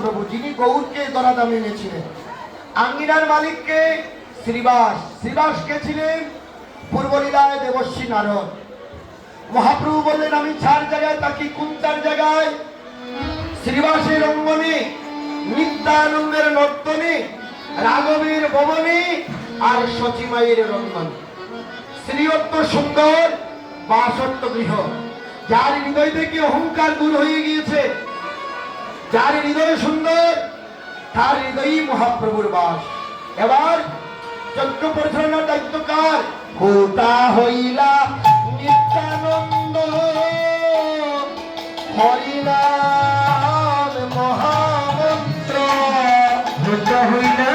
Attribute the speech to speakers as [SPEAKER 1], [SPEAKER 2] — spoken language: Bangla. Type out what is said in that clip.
[SPEAKER 1] প্রভু, যিনি গৌরকে দরাদামে এনেছিলেন। আঙ্গিনার মালিককে শ্রীবাস, শ্রীবাসকে ছিলেন পূর্বলীলায় দেবশ্রী নারদ। মহাপ্রভু বললেন আমি চার জায়গায় থাকি। কোন চার জায়গায়? শ্রীবাসের অঙ্গনে, নিত্যানন্দের নর্তনে, রাঘবের ভবনে আর সচিমায়ের রঙ্গনে। শ্রীঅত্ত সুন্দর বাসত্ব গৃহ। যার হৃদয় থেকে অহংকার দূর হয়ে গিয়েছে, যার হৃদয় সুন্দর, তার হৃদয়ই মহাপ্রভুর বাস। এবার যজ্ঞ পরিচালনার দায়িত্ব কার? হোতা হইলা নিত্যানন্দ হরিনাম মহামন্ত্র। হোতা হইলা